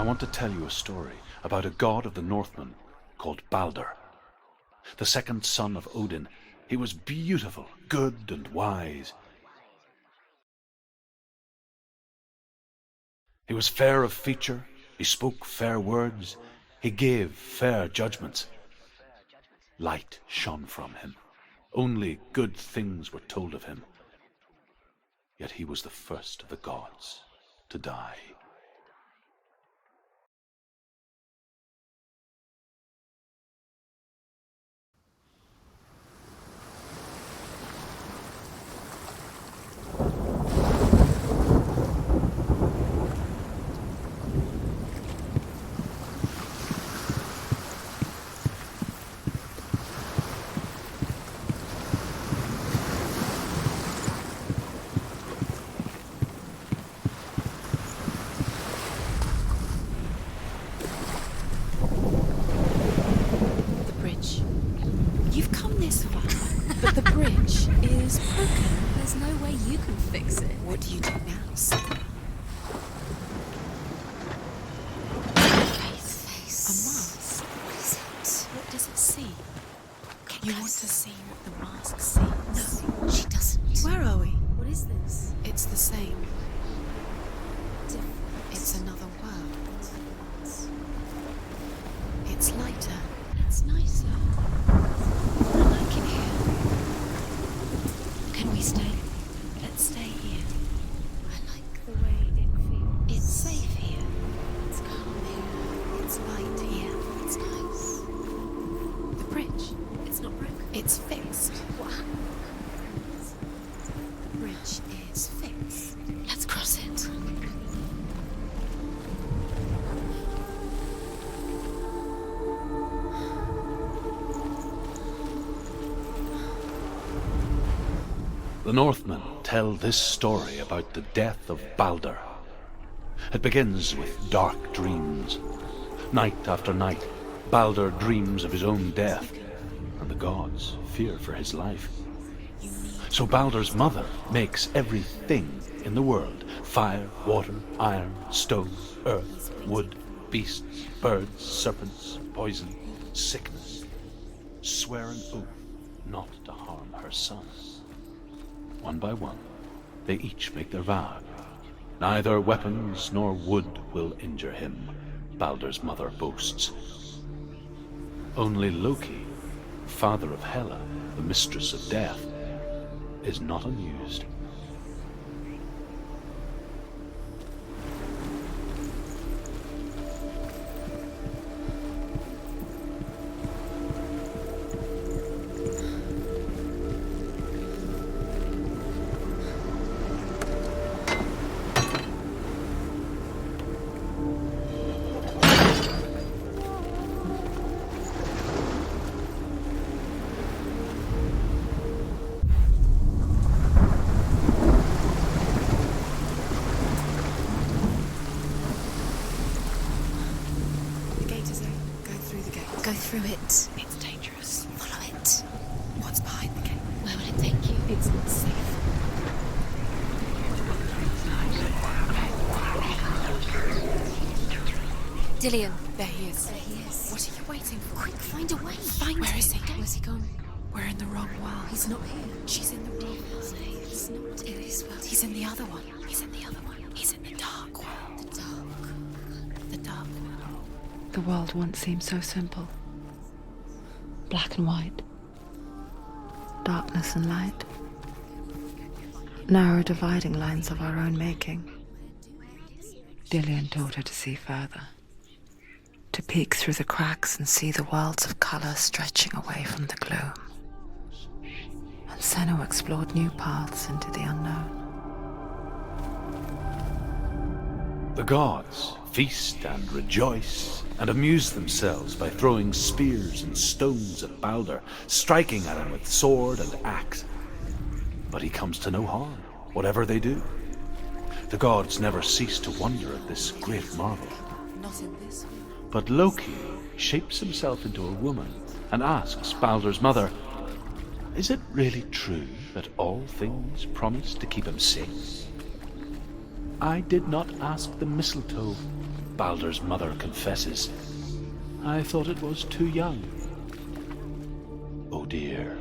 I want to tell you a story about a god of the Northmen called Balder. The second son of Odin, he was beautiful, good, and wise. He was fair of feature, he spoke fair words, he gave fair judgments. Light shone from him. Only good things were told of him. Yet he was the first of the gods to die. But the bridge is broken. There's no way you can fix it. What do you do now, Senua? Face. A mask. What is it? What does it see? You want to see what the mask sees? No, she doesn't. Where are we? What is this? It's the same. Different. It's another world. It's lighter. It's nicer. I like it here. Can we stay? Let's stay here. I like the way it feels. It's safe here. It's calm here. It's light here. It's nice. The bridge. It's not broken. It's fixed. What happens? The bridge is fixed. Let's cross it. The Northmen tell this story about the death of Balder. It begins with dark dreams. Night after night, Balder dreams of his own death, and the gods fear for his life. So Balder's mother makes everything in the world: fire, water, iron, stone, earth, wood, beasts, birds, serpents, poison, sickness. Swear an oath not to harm her son. One by one, they each make their vow. Neither weapons nor wood will injure him, Balder's mother boasts. Only Loki, father of Hela, the mistress of death, is not amused. Go through it. It's dangerous. Follow it. What's behind the gate? Where will it take you? It's not safe. Dillion. There he is. There he is. What are you waiting for? Quick, find a way. Find Where is he? Where's he gone? We're in the wrong world. He's not here. She's in the wrong world. He's not in this world. He's in the other one. He's in the other one. He's in the dark world. The dark. The dark world. The world once seemed so simple. Black and white. Darkness and light. Narrow dividing lines of our own making. Dillion taught her to see further. To peek through the cracks and see the worlds of color stretching away from the gloom. And Senua explored new paths into the unknown. The gods feast and rejoice and amuse themselves by throwing spears and stones at Balder, striking at him with sword and axe. But he comes to no harm, whatever they do. The gods never cease to wonder at this great marvel. Not in this one. But Loki shapes himself into a woman and asks Balder's mother, "Is it really true that all things promise to keep him safe?" "I did not ask the mistletoe," Baldur's mother confesses, I thought it was too young. Oh dear.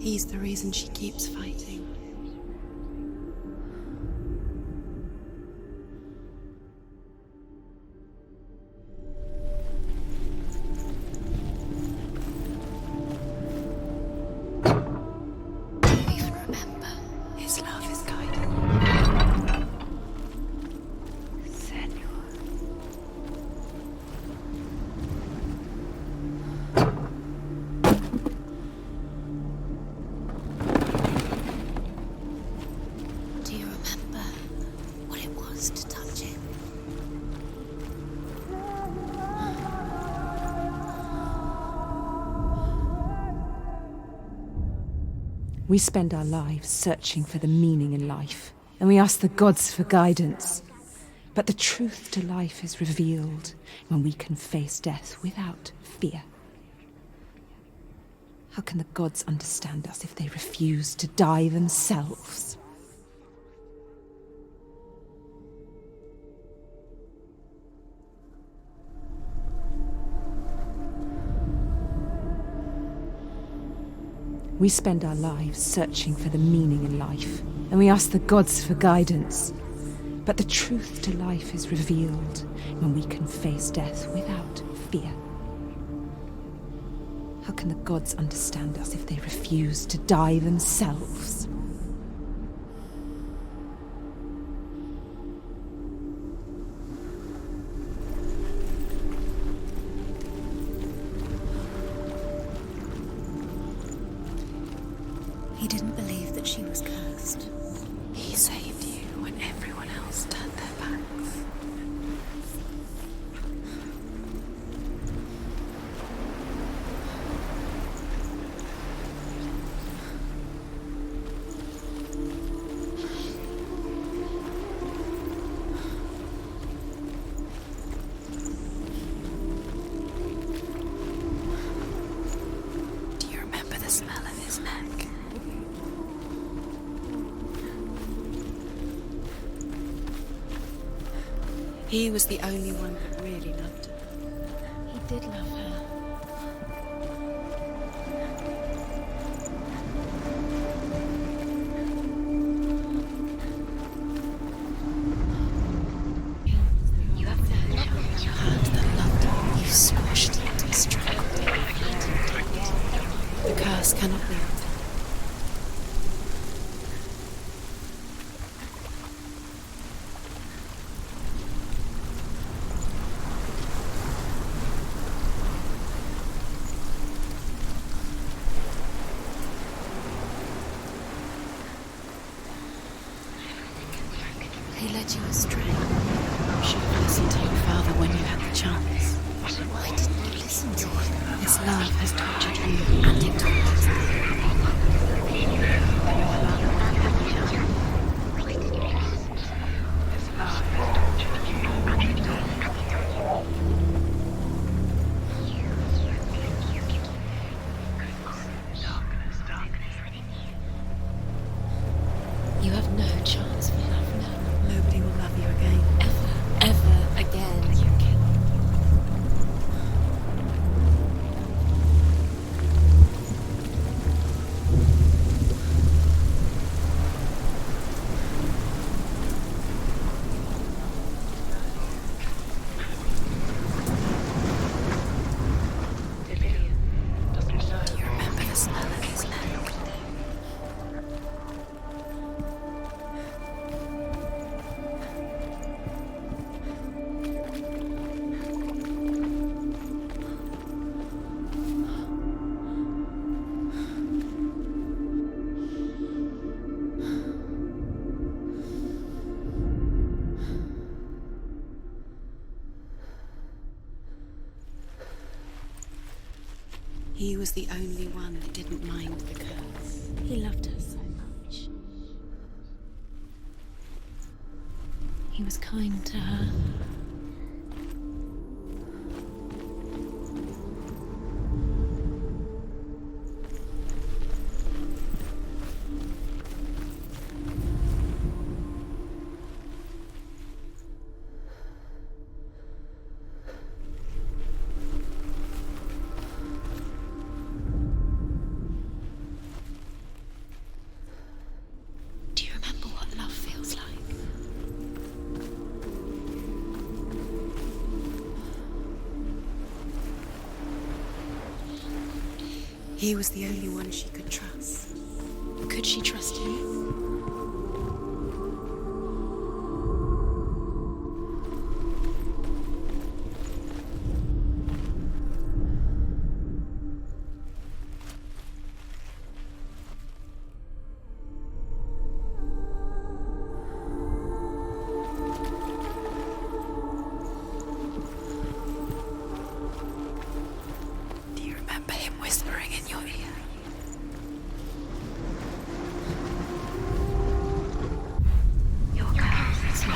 He's the reason she keeps fighting. Even remember. His love is guiding. Senua. Do you remember what it was to touch him? We spend our lives searching for the meaning in life, and we ask the gods for guidance. But the truth to life is revealed when we can face death without fear. How can the gods understand us if they refuse to die themselves? We spend our lives searching for the meaning in life, and we ask the gods for guidance. But the truth to life is revealed when we can face death without fear. How can the gods understand us if they refuse to die themselves? He didn't believe that she was cursed. He saved you when everyone else turned their backs. Do you remember the smell of his neck? He was the only one that really loved her. He did love her. You have no chance. Your hand that loved her, you squashed it and strangled it. The curse cannot be undone. He led you astray. You should have listened to your father when you had the chance. Why didn't you listen to him? His love has tortured you. And it tortured you. You have no chance for love now. Nobody will love you again. Ever again. You can. You remember the smell of his neck? He was the only one that didn't mind the curse. He loved her so much. He was kind to her. He was the only one she could trust. Could she trust him? Do you remember him whispering in your ear? You're cursed.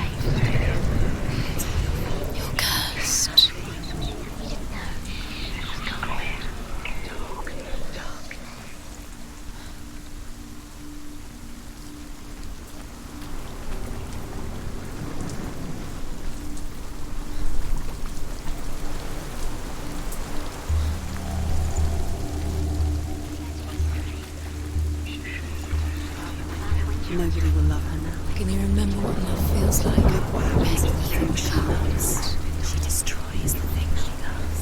You're cursed. Nobody will love her now. Can you remember what love feels like? Look what happens to the When things she loves. she destroys the things she loves.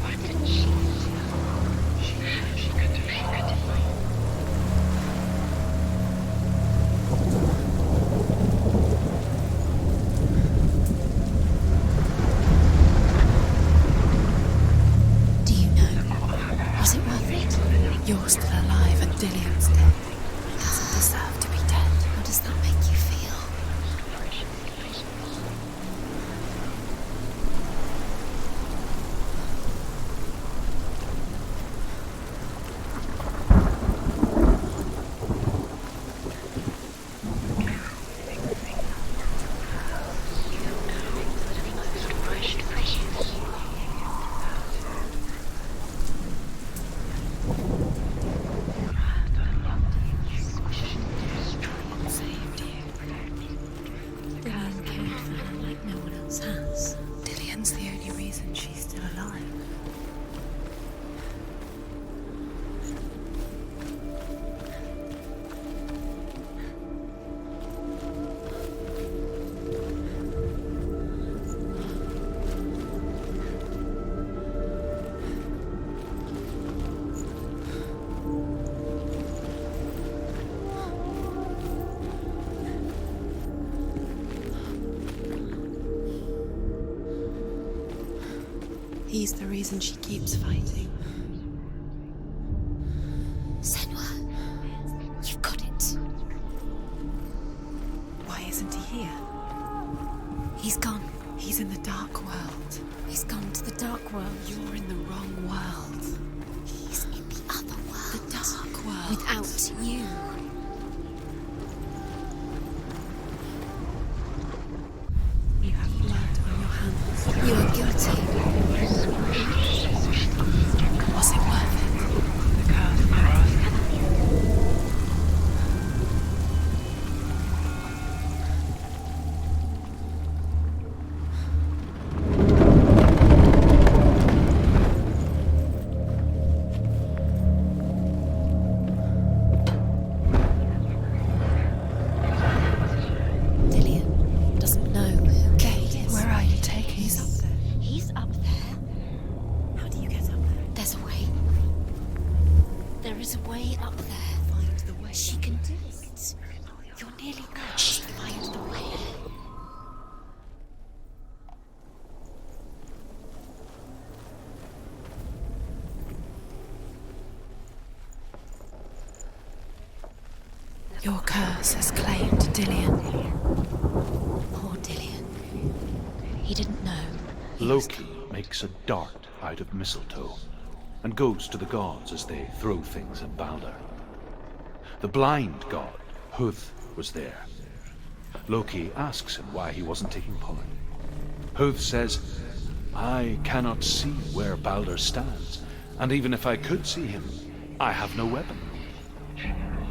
What did she do? She could do. Do you know? Was it worth it? You're still alive and Dillian's dead. He doesn't deserve to be dead. How does that make you feel? Saved you. Dillian cared for her like no one else has. Dillian's the only reason she's still alive. He's the reason she keeps fighting. Senua, you've got it. Why isn't he here? He's gone. He's in the dark world. He's gone to the dark world. You're in the wrong world. He's in the other world. The dark world. Without you. You have blood on your hands. You are guilty. Was it worth it? The curse crossed. Dillian doesn't know who killed him. Where are you taking He's me? up there. He's up there. How do you get up there? There's a way. There is a way up there. Find the way. She can do it. You're nearly there. She'll find the way. Your curse has claimed Dillian. Poor Dillian. He didn't know. Loki makes a dart out of mistletoe and goes to the gods as they throw things at Balder. The blind god, Huth, was there. Loki asks him why he wasn't taking part. Huth says, I cannot see where Balder stands, and even if I could see him, I have no weapon.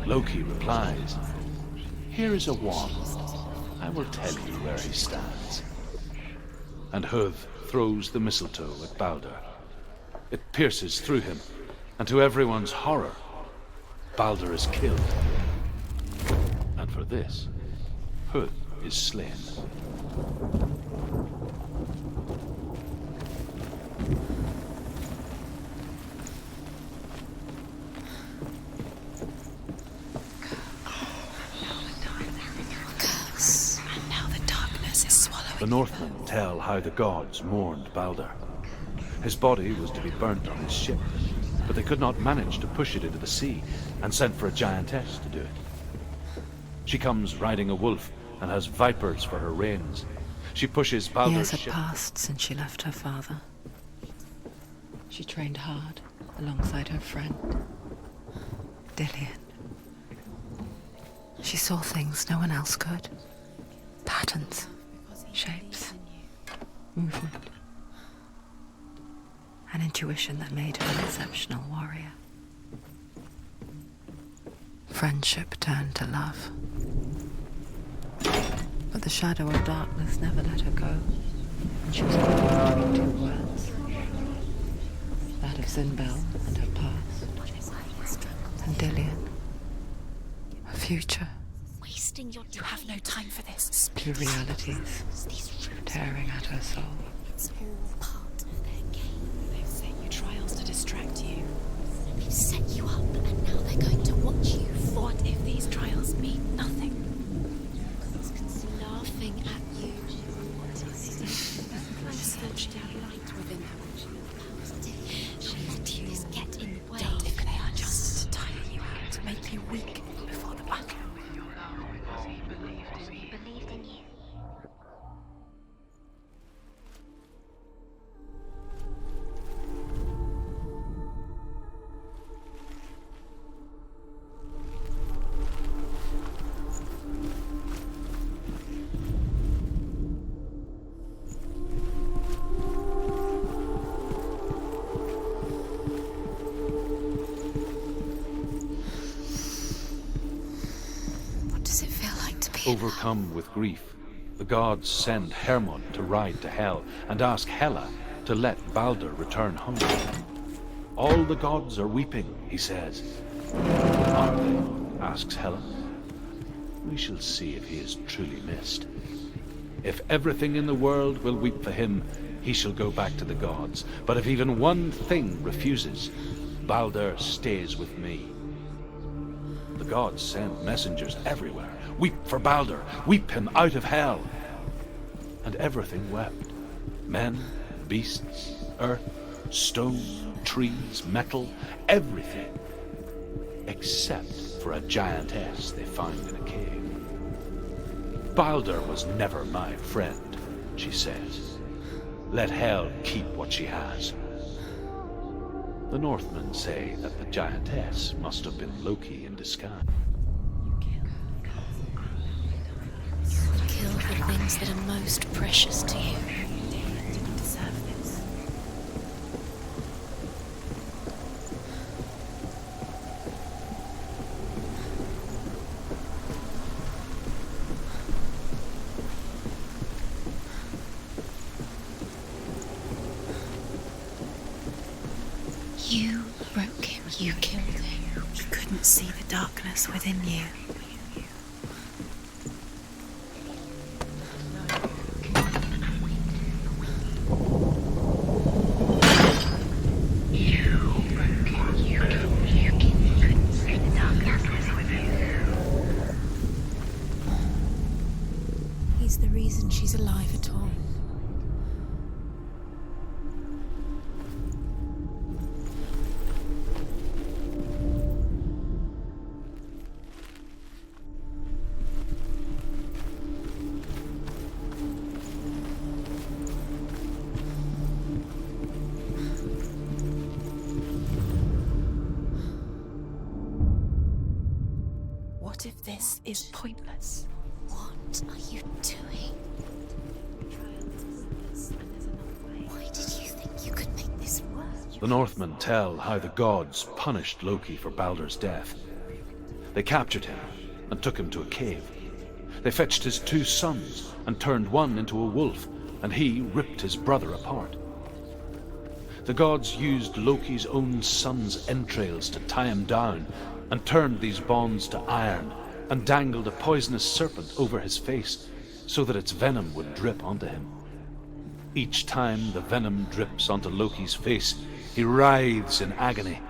Loki replies, here is a wand. I will tell you where he stands. And Huth throws the mistletoe at Balder. It pierces through him, and to everyone's horror, Balder is killed. And for this, Huth is slain. The Northmen tell how the gods mourned Baldur. His body was to be burnt on his ship, but they could not manage to push it into the sea, and sent for a giantess to do it. She comes riding a wolf and has vipers for her reins. She pushes Baldur's Years had ship. passed since she left her father. She trained hard alongside her friend, Dillian. She saw things no one else could. Patterns, shapes, movement. An intuition that made her an exceptional warrior. Friendship turned to love. But the shadow of darkness never let her go, and she was caught between two worlds. That of Zinbel and her past, and Dillian, her future. Wasting your time. You have no time for this. Two realities tearing at her soul. It's all part of their game. They've set you trials to distract you. They've set you up, and now they're going to watch you. What if these trials mean nothing? Laughing at you. Searched out light within them. She let you get in the way. What if they are just to tire you out, to make you weak before the battle? Believed in you. What does it feel like to be Overcome with grief, the gods send Hermod to ride to Hell and ask Hela to let Baldur return home. All the gods are weeping, he says. Are they? Asks Hela. We shall see if he is truly missed. If everything in the world will weep for him, he shall go back to the gods. But if even one thing refuses, Baldur stays with me. The gods send messengers everywhere. Weep for Baldur, weep him out of hell. And everything wept. Men, beasts, earth, stone, trees, metal, everything. Except for a giantess they found in a cave. Baldur was never my friend, she says. Let hell keep what she has. The Northmen say that the giantess must have been Loki in disguise. kill the things that are most precious to you? Didn't deserve this. You broke him. You killed him. You couldn't see the darkness within you. He's the reason she's alive at all. What if this is pointless? What are you doing? Why did you think you could make this work? The Northmen tell how the gods punished Loki for Baldur's death. They captured him and took him to a cave. They fetched his 2 sons and turned one into a wolf, and he ripped his brother apart. The gods used Loki's own son's entrails to tie him down and turned these bonds to iron and dangled a poisonous serpent over his face so that its venom would drip onto him. Each time the venom drips onto Loki's face, he writhes in agony.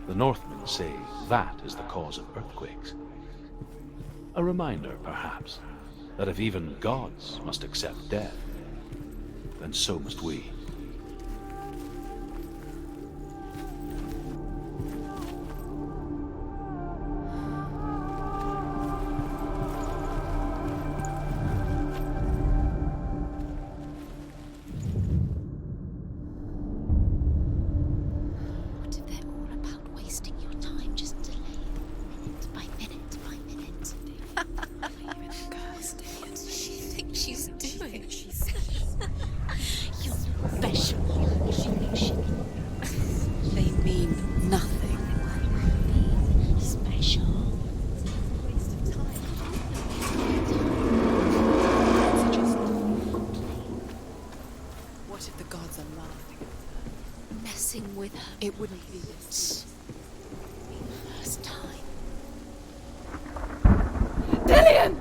The Northmen say that is the cause of earthquakes. A reminder, perhaps, that if even gods must accept death, then so must we. What if they're all about wasting your time, just delaying minute by minute by minute? What does she think she's doing? You're special. She thinks she They mean nothing. be special. What if the gods are laughing? Messing with her. It wouldn't be this. First time. Dillian!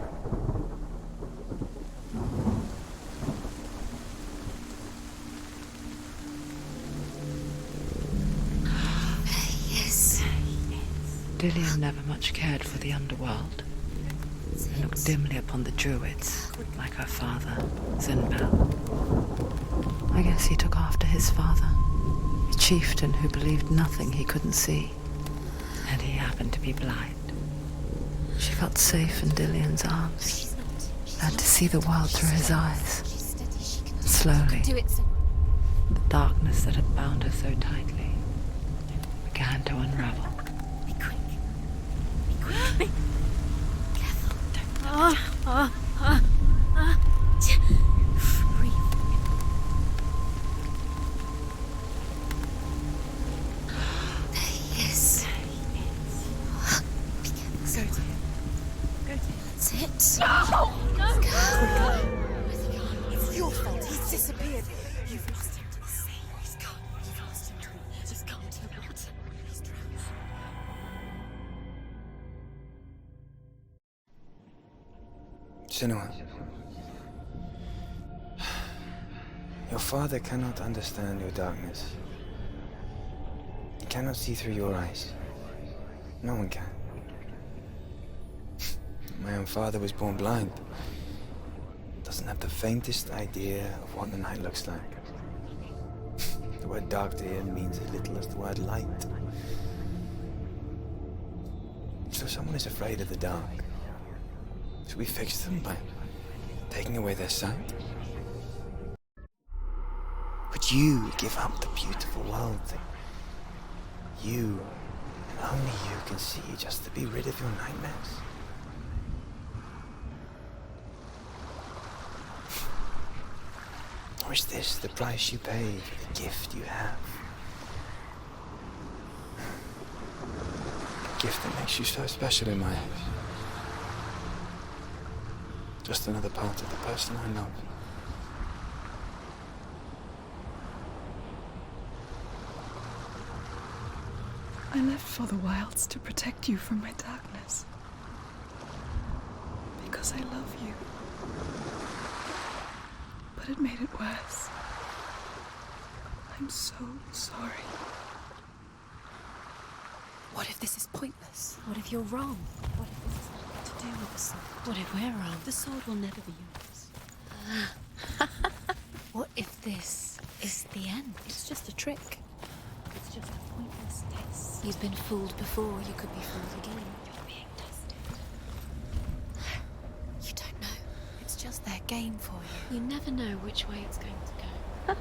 Yes. Dillian never much cared for the underworld, and looked dimly upon the druids, like her father, Zinbel. I guess he took after his father, a chieftain who believed nothing he couldn't see, and he happened to be blind. She felt safe in Dillian's arms, learned to see the world through his eyes. She's steady. She can Slowly, do it. the darkness that had bound her so tightly began to unravel. Be quick. Be quick. Careful. Don't. Breathe. There he is. Be careful. Go to him. Go to him. That's it. No! It's your fault. He's disappeared. You've lost him to the sea. He's gone. You've lost him to him. Just come to the water. He's drowned. Senua, your father cannot understand your darkness. He cannot see through your eyes. No one can. My own father was born blind. Doesn't have the faintest idea of what the night looks like. The word dark to him means as little as the word light. So if someone is afraid of the dark, should we fix them by taking away their sight? Would you give up the beautiful world that you, and only you, can see just to be rid of your nightmares? Or is this the price you pay for the gift you have? A gift that makes you so special in my eyes. Just another part of the person I know. I left for the wilds to protect you from my darkness. Because I love you. But it made it worse. I'm so sorry. What if this is pointless? What if you're wrong? What if this has nothing to do with the sword? What if we're wrong? The sword will never be yours. What if this is the end? It's just a trick. It's just a pointless test. You've been fooled before. You could be fooled again. You're being tested. You don't know. It's just their game for you. You never know which way it's going to go.